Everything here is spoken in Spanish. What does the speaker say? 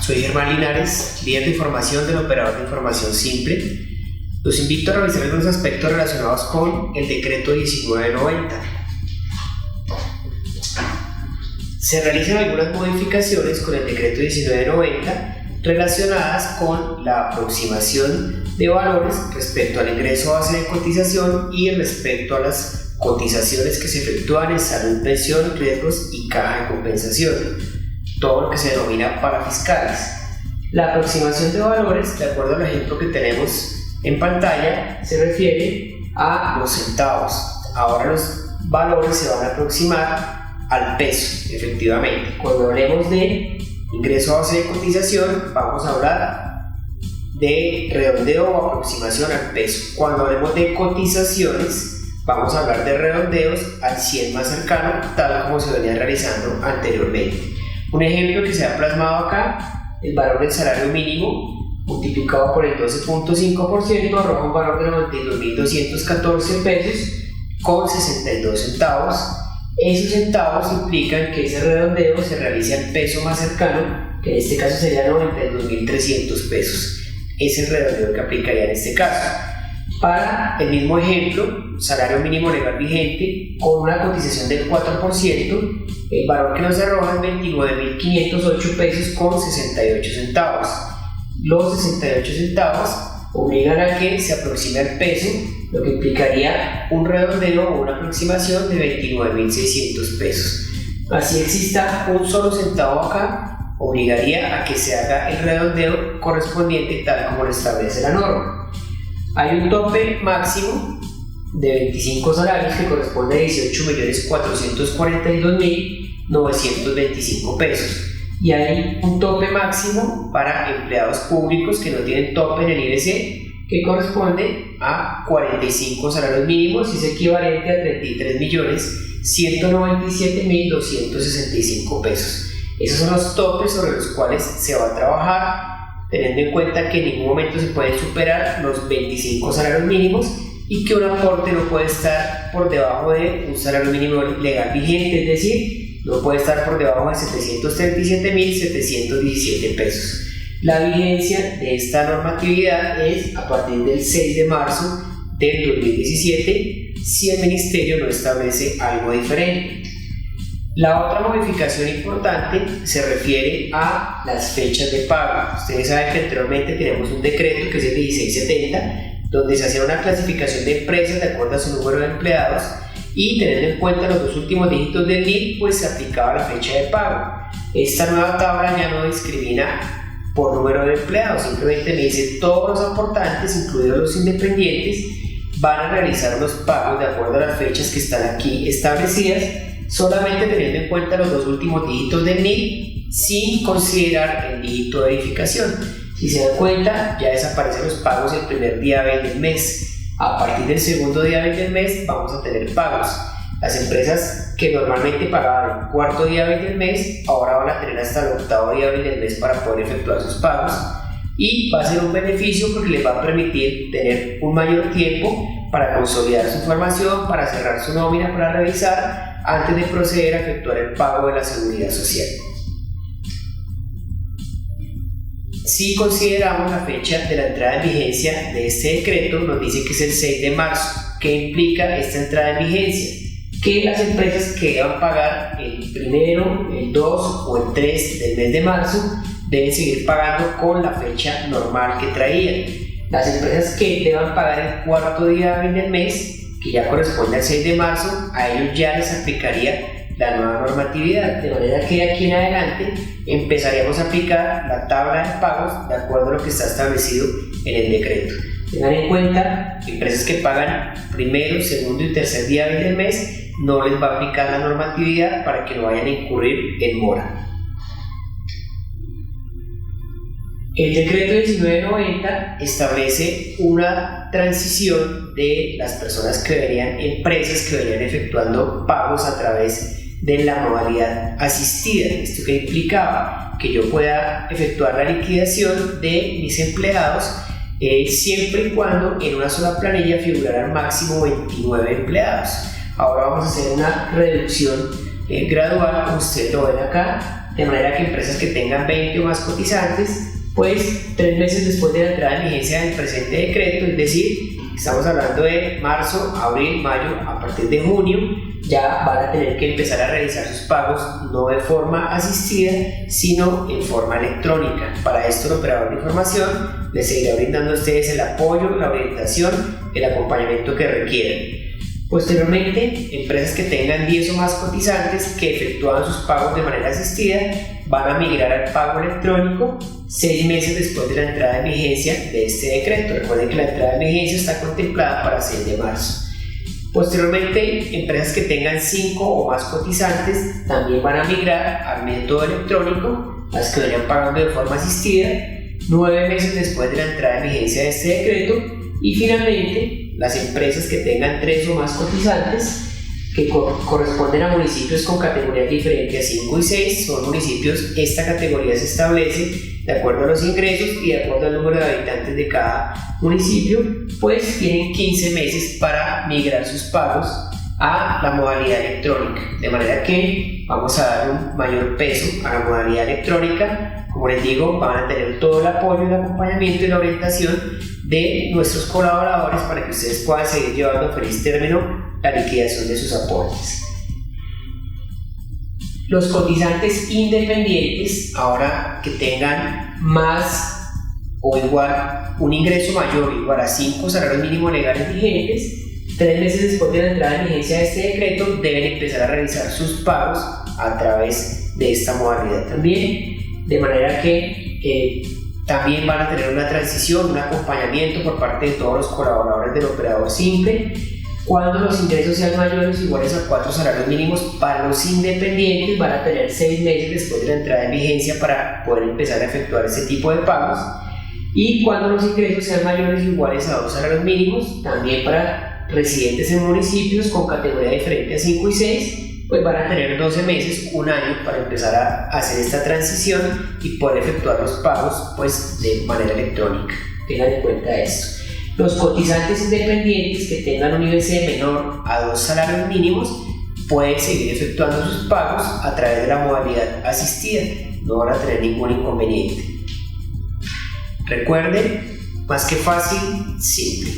soy Germán Linares, líder de información del operador de información simple. Los invito a revisar algunos aspectos relacionados con el decreto 1990. Se realizan algunas modificaciones con el decreto 1990 relacionadas con la aproximación de valores respecto al ingreso base de cotización y respecto a las cotizaciones que se efectúan en salud, pensión, riesgos y caja de compensación, todo lo que se denomina parafiscales. La aproximación de valores, de acuerdo al ejemplo que tenemos en pantalla, se refiere a los centavos. Ahora los valores se van a aproximar al peso, efectivamente. Cuando hablemos de ingreso a base de cotización, vamos a hablar de redondeo o aproximación al peso. Cuando hablemos de cotizaciones, vamos a hablar de redondeos al 100 más cercano, tal como se venía realizando anteriormente. Un ejemplo que se ha plasmado acá: el valor del salario mínimo multiplicado por el 12.5% arroja un valor de 92.214 pesos con 62 centavos. Esos centavos implican que ese redondeo se realice al peso más cercano, que en este caso sería 92.300 pesos. Ese es el redondeo que aplicaría en este caso. Para el mismo ejemplo, salario mínimo legal vigente con una cotización del 4%, el valor que nos arroja es 29.508 pesos con 68 centavos. Los 68 centavos obligan a que se aproxime al peso, lo que implicaría un redondeo o una aproximación de 29.600 pesos. Así exista un solo centavo acá, obligaría a que se haga el redondeo correspondiente tal como lo establece la norma. Hay un tope máximo de 25 salarios que corresponde a 18.442.925 pesos. Y hay un tope máximo para empleados públicos que no tienen tope en el IBC, que corresponde a 45 salarios mínimos y es equivalente a 33.197.265 pesos. Esos son los topes sobre los cuales se va a trabajar, teniendo en cuenta que en ningún momento se pueden superar los 25 salarios mínimos y que un aporte no puede estar por debajo de un salario mínimo legal vigente, es decir, no puede estar por debajo de 737.717 pesos. La vigencia de esta normatividad es a partir del 6 de marzo del 2017, si el Ministerio no establece algo diferente. La otra modificación importante se refiere a las fechas de pago. Ustedes saben que anteriormente tenemos un decreto que es el 1670, donde se hacía una clasificación de empresas de acuerdo a su número de empleados, y teniendo en cuenta los dos últimos dígitos del NIF, pues se aplicaba la fecha de pago. Esta nueva tabla ya no discrimina por número de empleados, simplemente me dice todos los aportantes, incluidos los independientes, van a realizar los pagos de acuerdo a las fechas que están aquí establecidas, solamente teniendo en cuenta los dos últimos dígitos del NIF, sin considerar el dígito de verificación. Si se dan cuenta, ya desaparecen los pagos el primer día hábil del mes. A partir del segundo día hábil del mes vamos a tener pagos. Las empresas que normalmente pagaban el cuarto día hábil del mes, ahora van a tener hasta el octavo día hábil del mes para poder efectuar sus pagos, y va a ser un beneficio porque les va a permitir tener un mayor tiempo para consolidar su información, para cerrar su nómina, para revisar antes de proceder a efectuar el pago de la seguridad social. Si consideramos la fecha de la entrada en vigencia de este decreto, nos dice que es el 6 de marzo. ¿Qué implica esta entrada en vigencia? Que las empresas que deban pagar el 1, el 2 o el 3 del mes de marzo deben seguir pagando con la fecha normal que traían. Las empresas que deban pagar el cuarto día hábil del mes, que ya corresponde al 6 de marzo, a ellos ya les aplicaría la nueva normatividad, de manera que de aquí en adelante empezaríamos a aplicar la tabla de pagos de acuerdo a lo que está establecido en el decreto. Tengan en cuenta, empresas que pagan primero, segundo y tercer día hábil del mes, no les va a aplicar la normatividad para que no vayan a incurrir en mora. El decreto 1990 establece una transición de las personas que venían, empresas que venían efectuando pagos a través de la modalidad asistida. ¿Esto qué implicaba? Que yo pueda efectuar la liquidación de mis empleados siempre y cuando en una sola planilla figuraran máximo 29 empleados. Ahora vamos a hacer una reducción gradual, como ustedes lo ven acá, de manera que empresas que tengan 20 o más cotizantes, pues 3 meses después de la entrada en vigencia del presente decreto, es decir, estamos hablando de marzo, abril, mayo, a partir de junio, ya van a tener que empezar a realizar sus pagos no de forma asistida, sino en forma electrónica. Para esto el operador de información les seguirá brindando a ustedes el apoyo, la orientación, el acompañamiento que requieran. Posteriormente, empresas que tengan 10 o más cotizantes que efectúan sus pagos de manera asistida van a migrar al pago electrónico 6 meses después de la entrada en vigencia de este decreto. Recuerden que la entrada en vigencia está contemplada para 6 de marzo. Posteriormente, empresas que tengan 5 o más cotizantes también van a migrar al método electrónico, las que venían pagando de forma asistida 9 meses después de la entrada en vigencia de este decreto. Y finalmente, las empresas que tengan 3 o más cotizantes que corresponden a municipios con categorías diferentes a 5 y 6, son municipios, esta categoría se establece de acuerdo a los ingresos y de acuerdo al número de habitantes de cada municipio, pues tienen 15 meses para migrar sus pagos a la modalidad electrónica, de manera que vamos a dar un mayor peso a la modalidad electrónica. Como les digo, van a tener todo el apoyo, el acompañamiento y la orientación de nuestros colaboradores para que ustedes puedan seguir llevando a feliz término la liquidación de sus aportes. Los cotizantes independientes, ahora que tengan más o igual un ingreso mayor o igual a 5 salarios mínimos legales vigentes, 3 meses después de la entrada en vigencia de este decreto, deben empezar a realizar sus pagos a través de esta modalidad también, de manera que también van a tener una transición, un acompañamiento por parte de todos los colaboradores del operador simple. Cuando los ingresos sean mayores o iguales a 4 salarios mínimos, para los independientes van a tener 6 meses después de la entrada en vigencia para poder empezar a efectuar este tipo de pagos. Y cuando los ingresos sean mayores o iguales a 2 salarios mínimos, también para residentes en municipios con categoría diferente a 5 y 6, pues van a tener 12 meses, un año para empezar a hacer esta transición y poder efectuar los pagos pues de manera electrónica. Tengan en cuenta esto. Los cotizantes independientes que tengan un IBC menor a 2 salarios mínimos pueden seguir efectuando sus pagos a través de la modalidad asistida, no van a tener ningún inconveniente. Recuerden, más que fácil, simple.